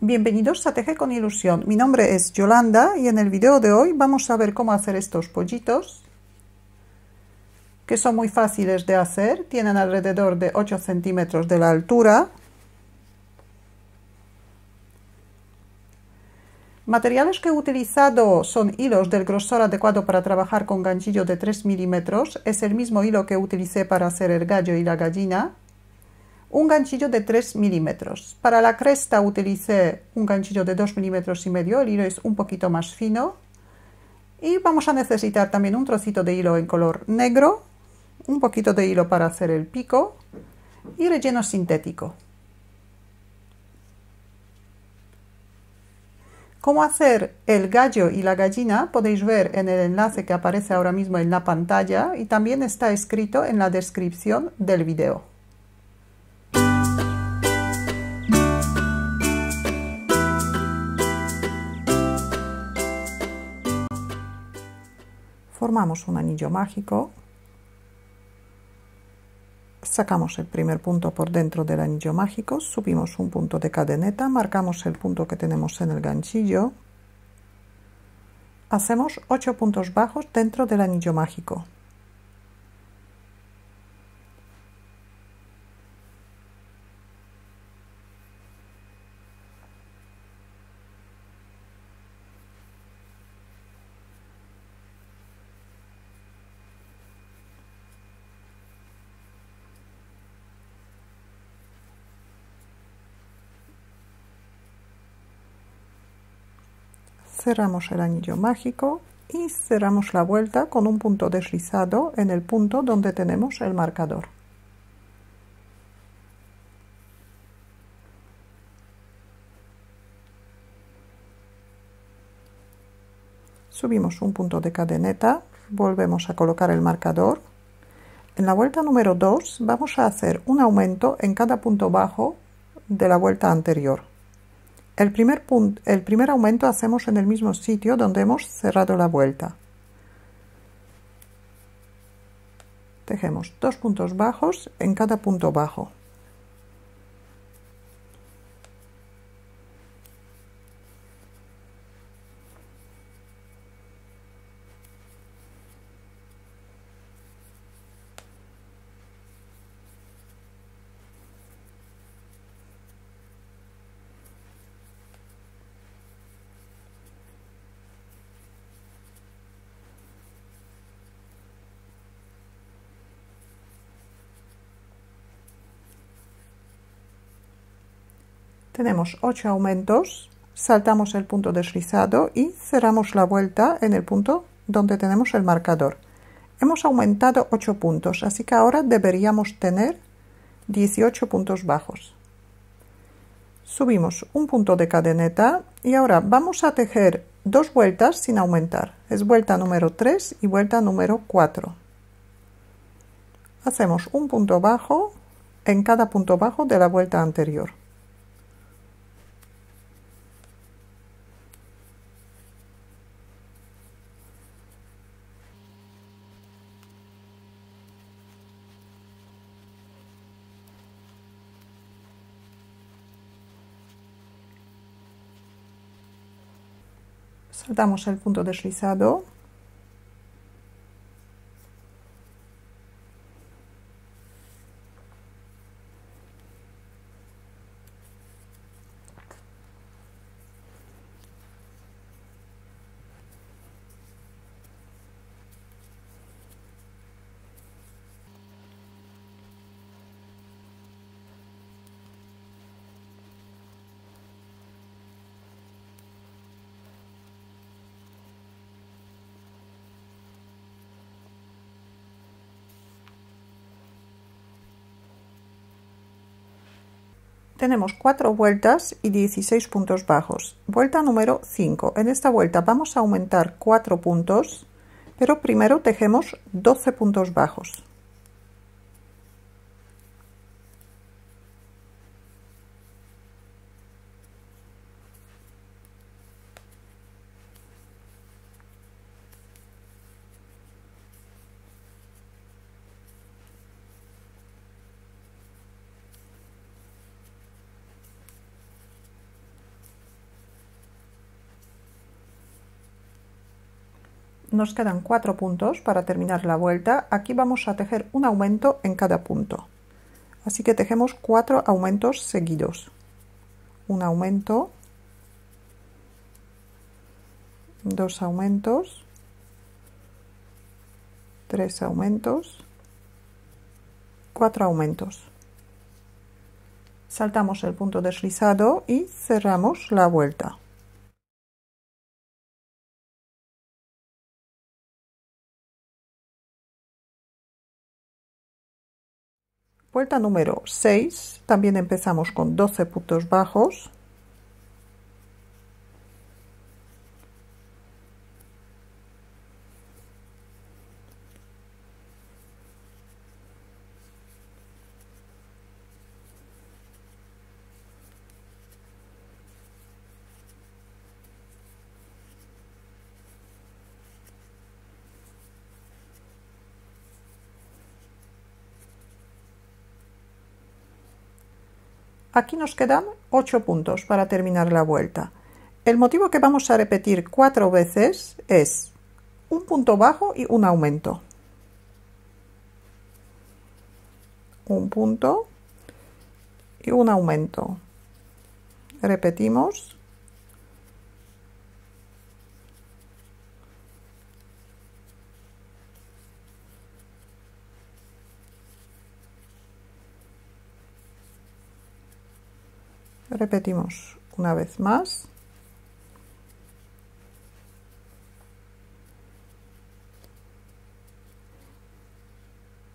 Bienvenidos a Teje con Ilusión. Mi nombre es Yolanda y en el video de hoy vamos a ver cómo hacer estos pollitos, que son muy fáciles de hacer. Tienen alrededor de 8 centímetros de la altura. Materiales que he utilizado son hilos del grosor adecuado para trabajar con ganchillo de 3 milímetros. Es el mismo hilo que utilicé para hacer el gallo y la gallina. Un ganchillo de 3 milímetros. Para la cresta utilicé un ganchillo de 2 milímetros y medio, el hilo es un poquito más fino. Y vamos a necesitar también un trocito de hilo en color negro, un poquito de hilo para hacer el pico y relleno sintético. Cómo hacer el gallo y la gallina podéis ver en el enlace que aparece ahora mismo en la pantalla y también está escrito en la descripción del video. Formamos un anillo mágico, sacamos el primer punto por dentro del anillo mágico, subimos un punto de cadeneta, marcamos el punto que tenemos en el ganchillo, hacemos 8 puntos bajos dentro del anillo mágico. Cerramos el anillo mágico y cerramos la vuelta con un punto deslizado en el punto donde tenemos el marcador. Subimos un punto de cadeneta, volvemos a colocar el marcador. En la vuelta número 2 vamos a hacer un aumento en cada punto bajo de la vuelta anterior. El primer aumento hacemos en el mismo sitio donde hemos cerrado la vuelta. Tejemos 2 puntos bajos en cada punto bajo. Tenemos 8 aumentos, saltamos el punto deslizado y cerramos la vuelta en el punto donde tenemos el marcador. Hemos aumentado 8 puntos, así que ahora deberíamos tener 18 puntos bajos. Subimos un punto de cadeneta y ahora vamos a tejer 2 vueltas sin aumentar. Es vuelta número 3 y vuelta número 4. Hacemos un punto bajo en cada punto bajo de la vuelta anterior. Saltamos el punto deslizado. Tenemos 4 vueltas y 16 puntos bajos. Vuelta número 5. En esta vuelta vamos a aumentar 4 puntos, pero primero tejemos 12 puntos bajos. nos quedan 4 puntos para terminar la vuelta. Aquí vamos a tejer un aumento en cada punto. Así que tejemos 4 aumentos seguidos. Un aumento, 2 aumentos, 3 aumentos, 4 aumentos. Saltamos el punto deslizado y cerramos la vuelta. Vuelta número 6, también empezamos con 12 puntos bajos. Aquí nos quedan 8 puntos para terminar la vuelta. El motivo que vamos a repetir 4 veces es un punto bajo y un aumento. Un punto y un aumento. Repetimos. Repetimos una vez más.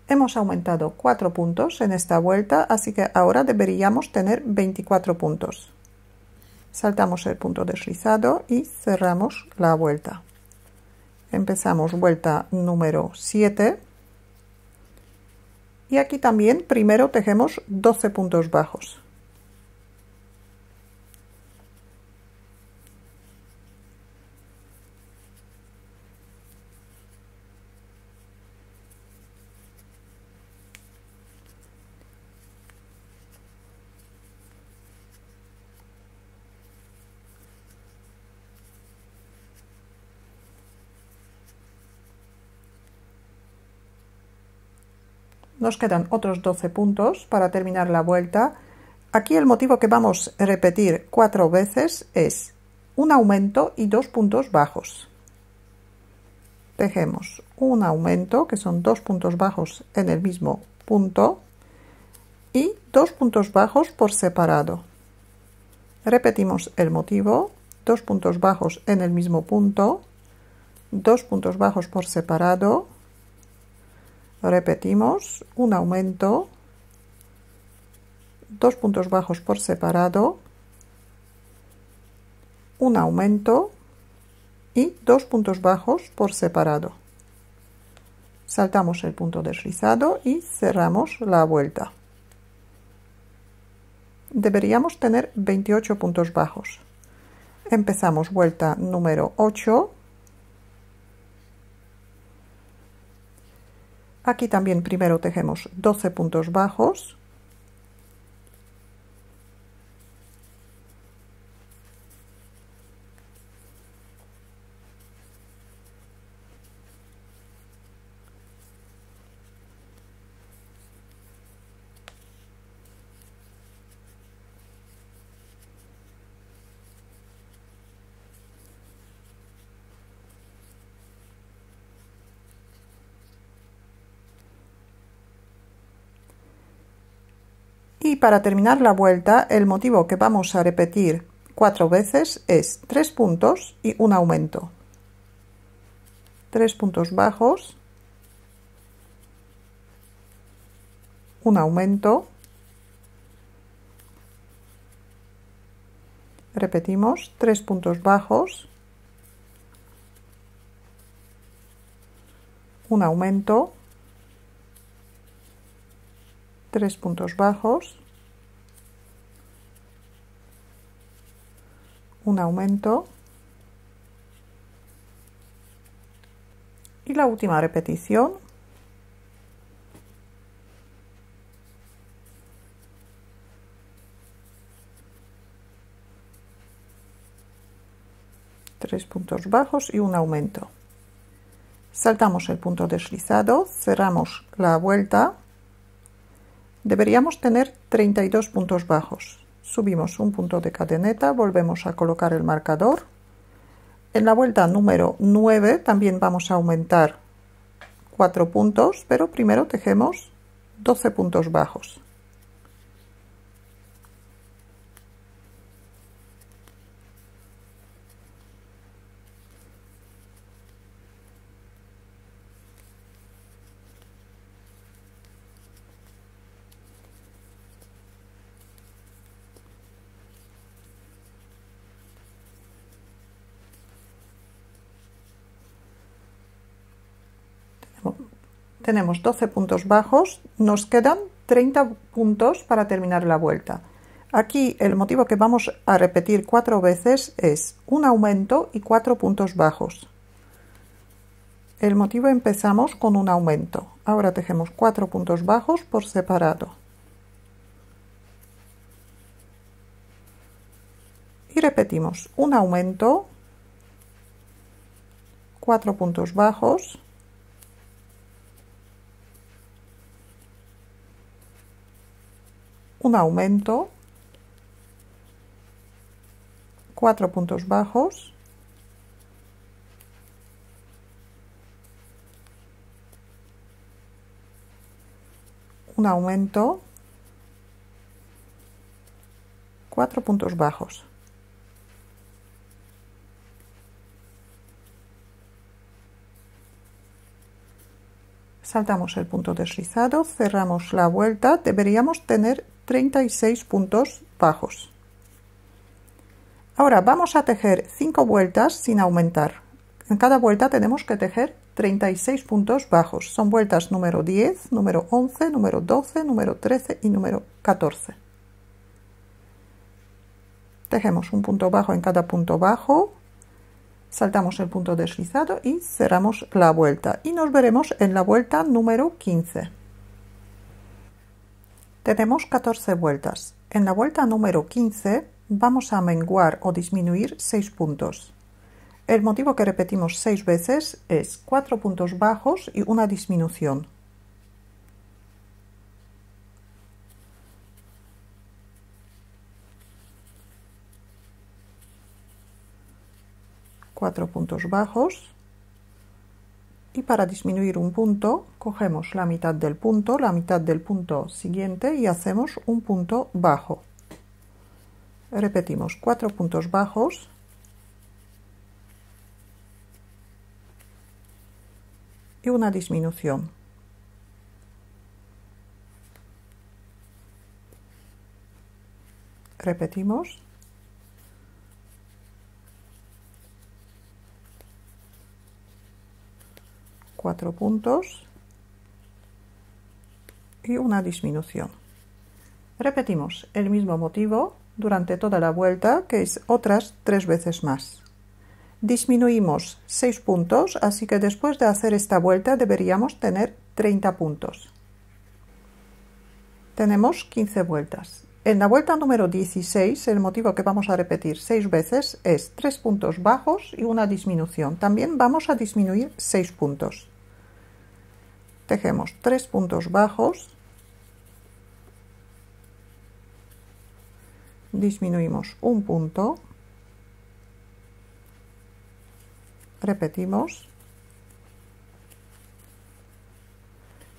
Hemos aumentado 4 puntos en esta vuelta, así que ahora deberíamos tener 24 puntos. Saltamos el punto deslizado y cerramos la vuelta. Empezamos vuelta número 7. Y aquí también primero tejemos 12 puntos bajos. Nos quedan otros 12 puntos para terminar la vuelta. Aquí el motivo que vamos a repetir 4 veces es un aumento y 2 puntos bajos. Tejemos un aumento, que son 2 puntos bajos en el mismo punto, y 2 puntos bajos por separado. Repetimos el motivo, 2 puntos bajos en el mismo punto, 2 puntos bajos por separado. Repetimos un aumento, 2 puntos bajos por separado, un aumento y 2 puntos bajos por separado. Saltamos el punto deslizado y cerramos la vuelta. Deberíamos tener 28 puntos bajos. Empezamos vuelta número 8. Aquí también primero tejemos 12 puntos bajos. Y para terminar la vuelta, el motivo que vamos a repetir 4 veces es 3 puntos y un aumento. 3 puntos bajos, un aumento, repetimos, 3 puntos bajos, un aumento, 3 puntos bajos, un aumento y la última repetición. Tres puntos bajos y un aumento. Saltamos el punto deslizado, cerramos la vuelta. Deberíamos tener 32 puntos bajos. Subimos un punto de cadeneta, volvemos a colocar el marcador. En la vuelta número 9 también vamos a aumentar 4 puntos, pero primero tejemos 12 puntos bajos. Tenemos 12 puntos bajos, nos quedan 30 puntos para terminar la vuelta. Aquí el motivo que vamos a repetir 4 veces es un aumento y 4 puntos bajos. El motivo empezamos con un aumento. Ahora tejemos 4 puntos bajos por separado. Y repetimos un aumento, 4 puntos bajos, un aumento, 4 puntos bajos, un aumento, 4 puntos bajos. Saltamos el punto deslizado, cerramos la vuelta, deberíamos tener 36 puntos bajos. Ahora vamos a tejer 5 vueltas sin aumentar. En cada vuelta tenemos que tejer 36 puntos bajos. Son vueltas número 10, número 11, número 12, número 13 y número 14. Tejemos un punto bajo en cada punto bajo. Saltamos el punto deslizado y cerramos la vuelta. Y nos veremos en la vuelta número 15. Tenemos 14 vueltas. En la vuelta número 15 vamos a menguar o disminuir 6 puntos. El motivo que repetimos 6 veces es 4 puntos bajos y una disminución. Cuatro puntos bajos. Y para disminuir un punto, cogemos la mitad del punto siguiente y hacemos un punto bajo. Repetimos 4 puntos bajos. Y una disminución. Repetimos. Cuatro puntos y una disminución. Repetimos el mismo motivo durante toda la vuelta, que es otras 3 veces más. Disminuimos 6 puntos, así que después de hacer esta vuelta deberíamos tener 30 puntos. Tenemos 15 vueltas. En la vuelta número 16, el motivo que vamos a repetir 6 veces es 3 puntos bajos y una disminución. También vamos a disminuir 6 puntos. Tejemos 3 puntos bajos, disminuimos un punto, repetimos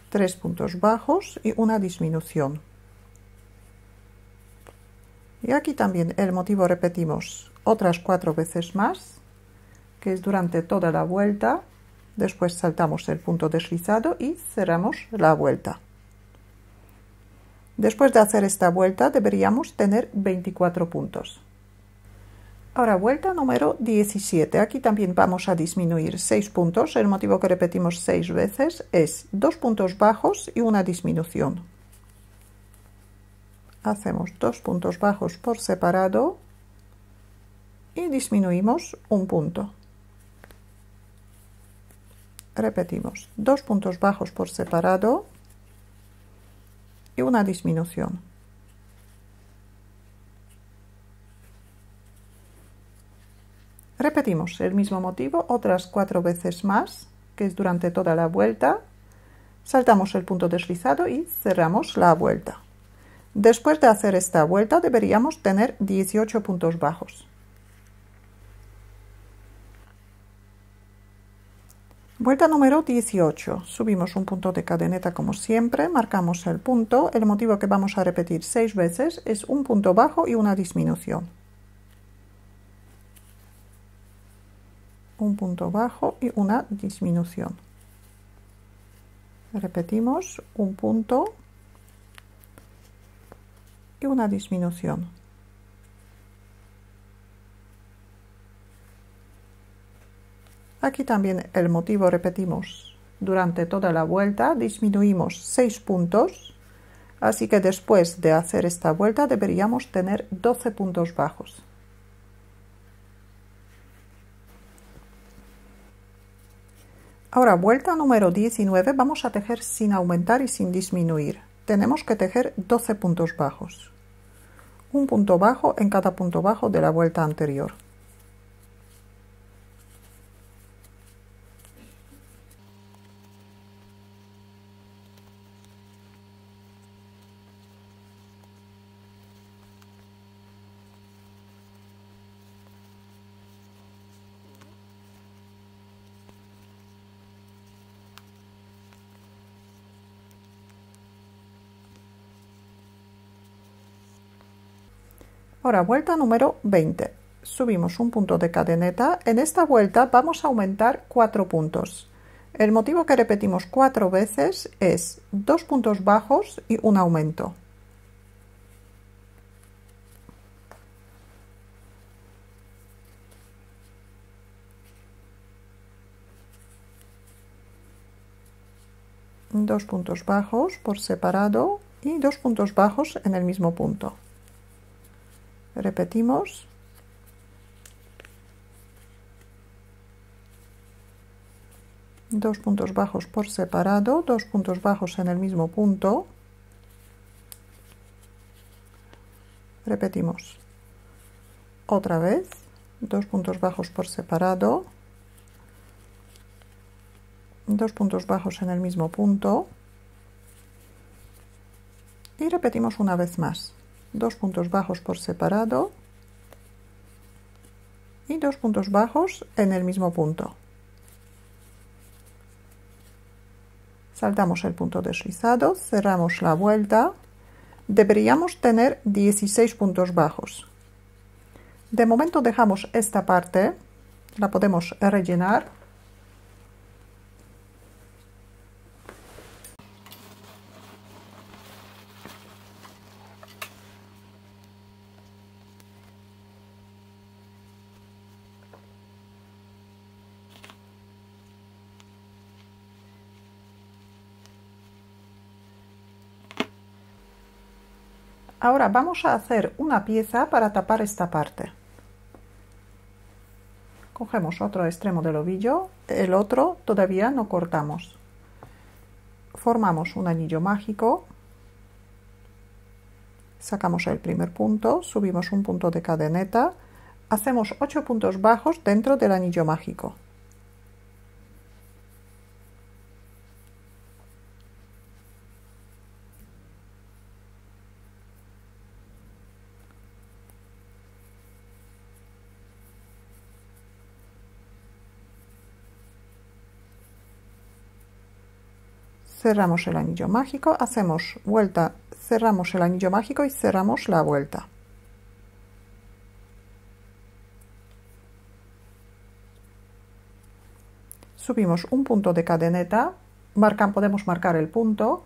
3 puntos bajos y una disminución. Y aquí también el motivo repetimos otras 4 veces más, que es durante toda la vuelta. Después saltamos el punto deslizado y cerramos la vuelta. Después de hacer esta vuelta deberíamos tener 24 puntos. Ahora vuelta número 17. Aquí también vamos a disminuir 6 puntos. El motivo que repetimos 6 veces es 2 puntos bajos y una disminución. Hacemos 2 puntos bajos por separado y disminuimos un punto. Repetimos 2 puntos bajos por separado y una disminución. Repetimos el mismo motivo otras 4 veces más. que es durante toda la vuelta, saltamos el punto deslizado y cerramos la vuelta. Después de hacer esta vuelta deberíamos tener 18 puntos bajos. Vuelta número 18. Subimos un punto de cadeneta como siempre, marcamos el punto. El motivo que vamos a repetir 6 veces es un punto bajo y una disminución. Un punto bajo y una disminución. Repetimos un punto y una disminución. Aquí también el motivo repetimos durante toda la vuelta, disminuimos 6 puntos, así que después de hacer esta vuelta deberíamos tener 12 puntos bajos. Ahora, vuelta número 19, vamos a tejer sin aumentar y sin disminuir. Tenemos que tejer 12 puntos bajos. Un punto bajo en cada punto bajo de la vuelta anterior. Ahora, vuelta número 20. Subimos un punto de cadeneta. En esta vuelta vamos a aumentar 4 puntos. El motivo que repetimos 4 veces es 2 puntos bajos y un aumento. Dos puntos bajos por separado y 2 puntos bajos en el mismo punto. Repetimos. Dos puntos bajos por separado, 2 puntos bajos en el mismo punto. Repetimos. Otra vez, 2 puntos bajos por separado, 2 puntos bajos en el mismo punto. Y repetimos una vez más. 2 puntos bajos por separado y 2 puntos bajos en el mismo punto. Saltamos el punto deslizado, cerramos la vuelta. Deberíamos tener 16 puntos bajos. De momento dejamos esta parte, la podemos rellenar. Ahora vamos a hacer una pieza para tapar esta parte. Cogemos otro extremo del ovillo, el otro todavía no cortamos. Formamos un anillo mágico, sacamos el primer punto, subimos un punto de cadeneta, hacemos 8 puntos bajos dentro del anillo mágico. Cerramos el anillo mágico, hacemos vuelta, cerramos el anillo mágico y cerramos la vuelta. Subimos un punto de cadeneta, podemos marcar el punto.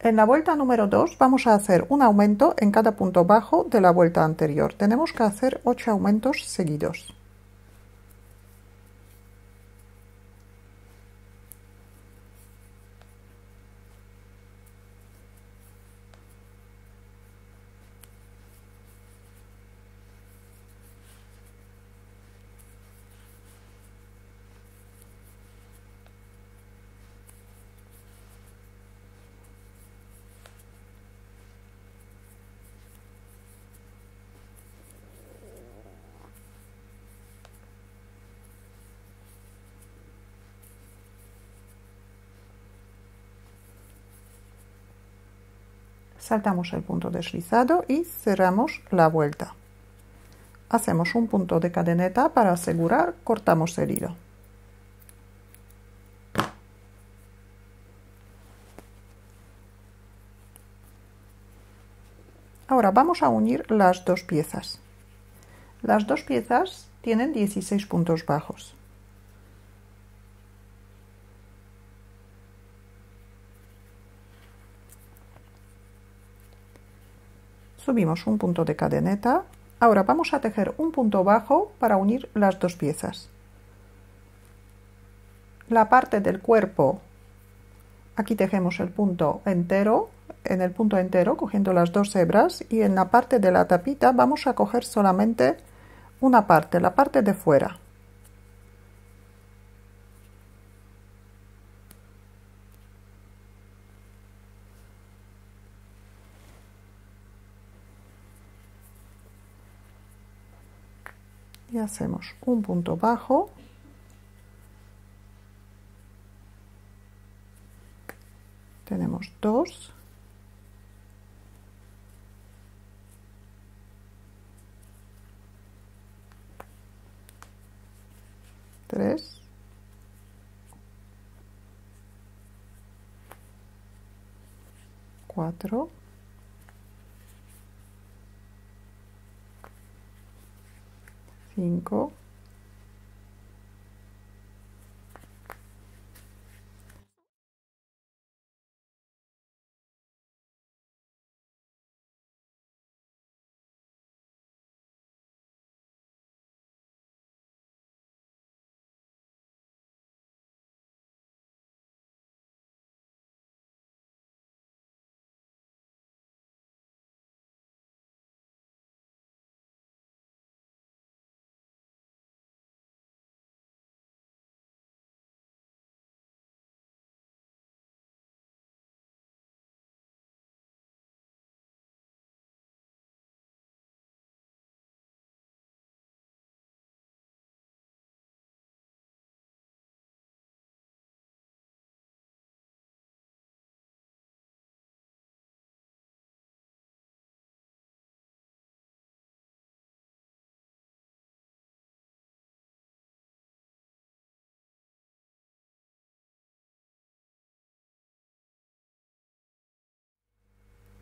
En la vuelta número 2 vamos a hacer un aumento en cada punto bajo de la vuelta anterior. Tenemos que hacer 8 aumentos seguidos. Saltamos el punto deslizado y cerramos la vuelta. Hacemos un punto de cadeneta para asegurar, cortamos el hilo. Ahora vamos a unir las dos piezas. Las dos piezas tienen 16 puntos bajos. Subimos un punto de cadeneta. Ahora vamos a tejer un punto bajo para unir las dos piezas. La parte del cuerpo, aquí tejemos el punto entero, en el punto entero cogiendo las dos hebras, y en la parte de la tapita vamos a coger solamente una parte, la parte de fuera. Y hacemos un punto bajo, tenemos dos, tres, cuatro, cinco,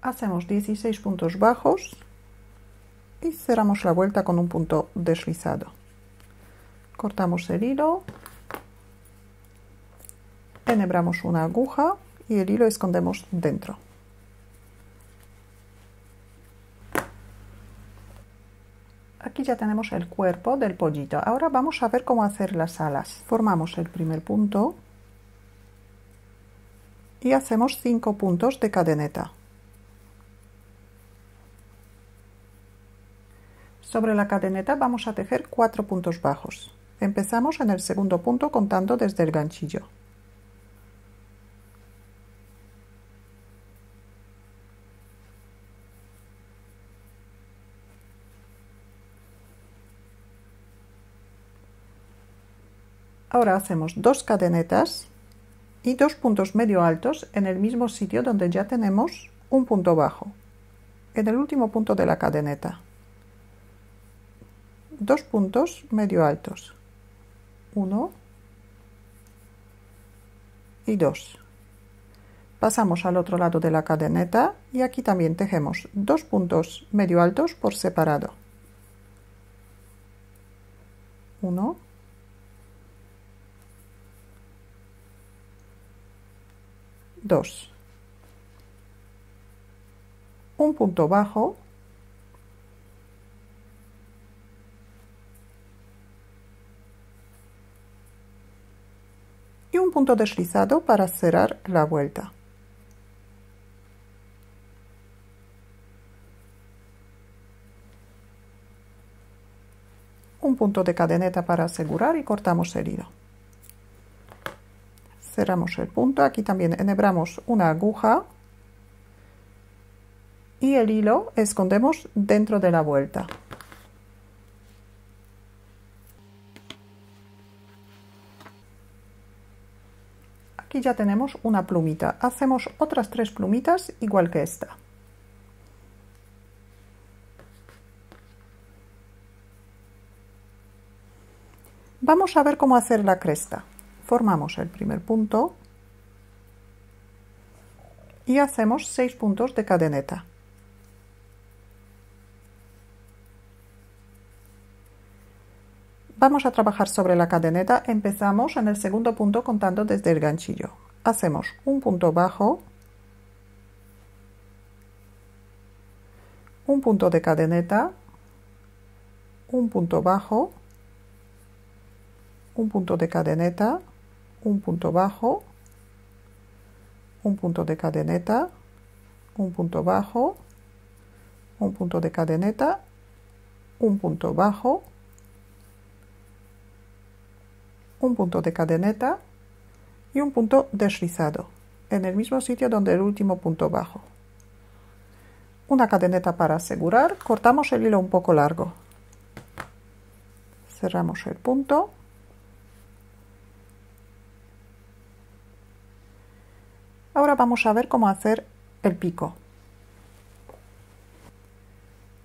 hacemos 16 puntos bajos y cerramos la vuelta con un punto deslizado. Cortamos el hilo, enhebramos una aguja y el hilo escondemos dentro. Aquí ya tenemos el cuerpo del pollito. Ahora vamos a ver cómo hacer las alas. Formamos el primer punto y hacemos 5 puntos de cadeneta. Sobre la cadeneta vamos a tejer 4 puntos bajos. Empezamos en el segundo punto contando desde el ganchillo. Ahora hacemos 2 cadenetas y 2 puntos medio altos en el mismo sitio donde ya tenemos un punto bajo, en el último punto de la cadeneta. 2 puntos medio altos, 1 y 2. Pasamos al otro lado de la cadeneta y aquí también tejemos 2 puntos medio altos por separado, 1 2, un punto bajo, y un punto deslizado para cerrar la vuelta. Un punto de cadeneta para asegurar y cortamos el hilo. Cerramos el punto, aquí también enhebramos una aguja y el hilo escondemos dentro de la vuelta. Aquí ya tenemos una plumita. Hacemos otras 3 plumitas igual que esta. Vamos a ver cómo hacer la cresta. Formamos el primer punto y hacemos 6 puntos de cadeneta. Vamos a trabajar sobre la cadeneta. Empezamos en el segundo punto contando desde el ganchillo. Hacemos un punto bajo, un punto de cadeneta, un punto bajo, un punto de cadeneta, un punto bajo, un punto de cadeneta, un punto bajo, un punto de cadeneta, un punto bajo, un punto de cadeneta y un punto deslizado en el mismo sitio donde el último punto bajo. Una cadeneta para asegurar, cortamos el hilo un poco largo, cerramos el punto Ahora vamos a ver cómo hacer el pico.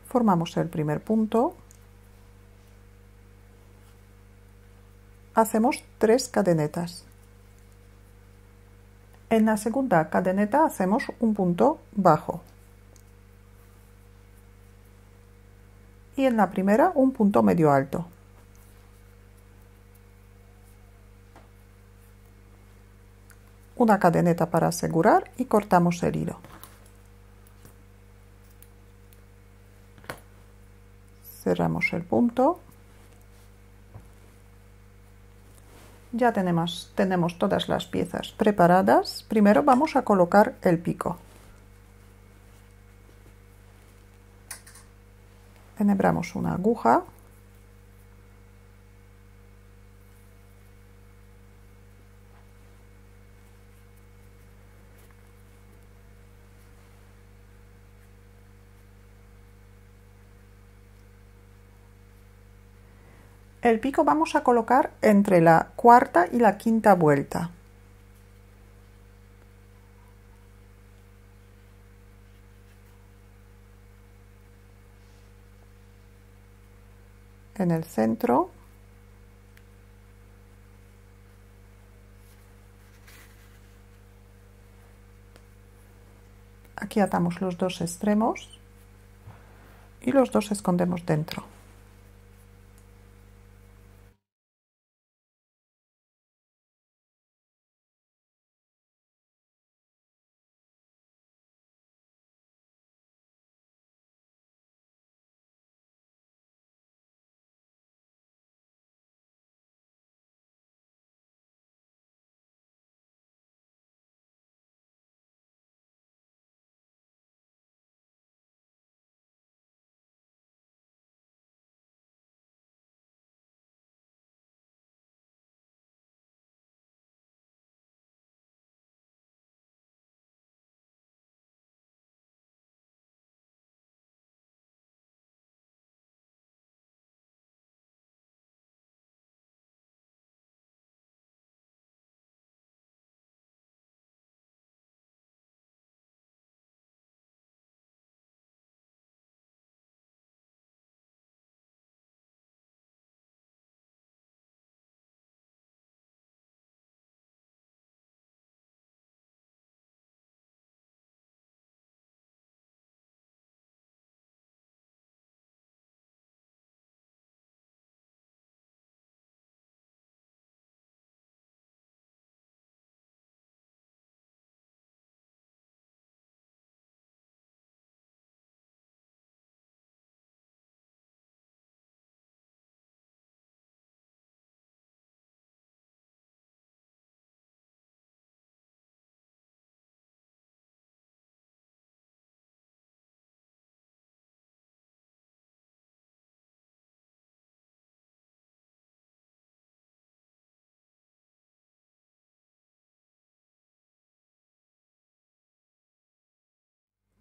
Formamos el primer punto, hacemos 3 cadenetas. En la segunda cadeneta hacemos un punto bajo y en la primera un punto medio alto. Una cadeneta para asegurar y cortamos el hilo. Cerramos el punto. Ya tenemos todas las piezas preparadas. Primero vamos a colocar el pico. Enhebramos una aguja. El pico vamos a colocar entre la cuarta y la quinta vuelta. En el centro. Aquí atamos los dos extremos y los dos escondemos dentro.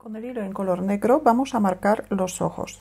Con el hilo en color negro vamos a marcar los ojos.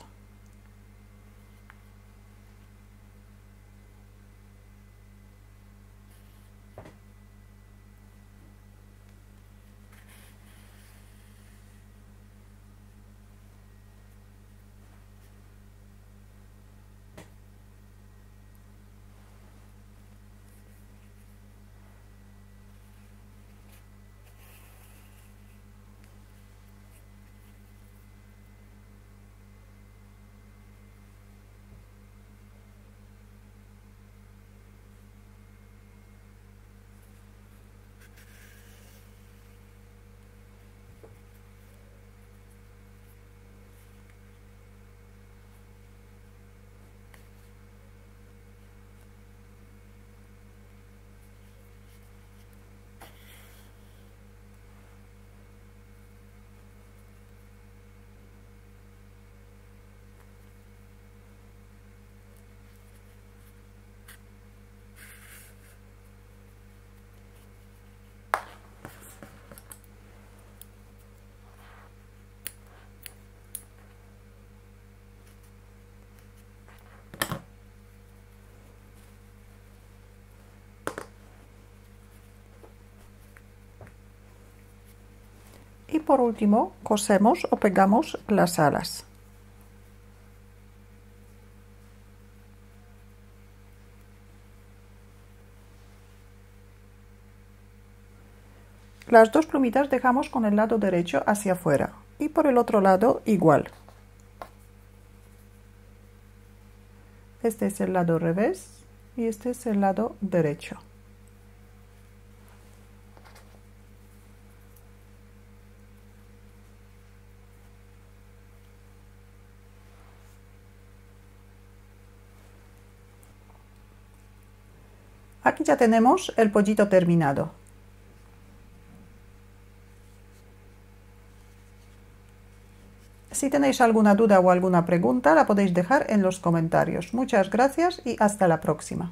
Y por último, cosemos o pegamos las alas. Las dos plumitas dejamos con el lado derecho hacia afuera y por el otro lado igual. Este es el lado revés y este es el lado derecho. Aquí ya tenemos el pollito terminado. Si tenéis alguna duda o alguna pregunta, la podéis dejar en los comentarios. Muchas gracias y hasta la próxima.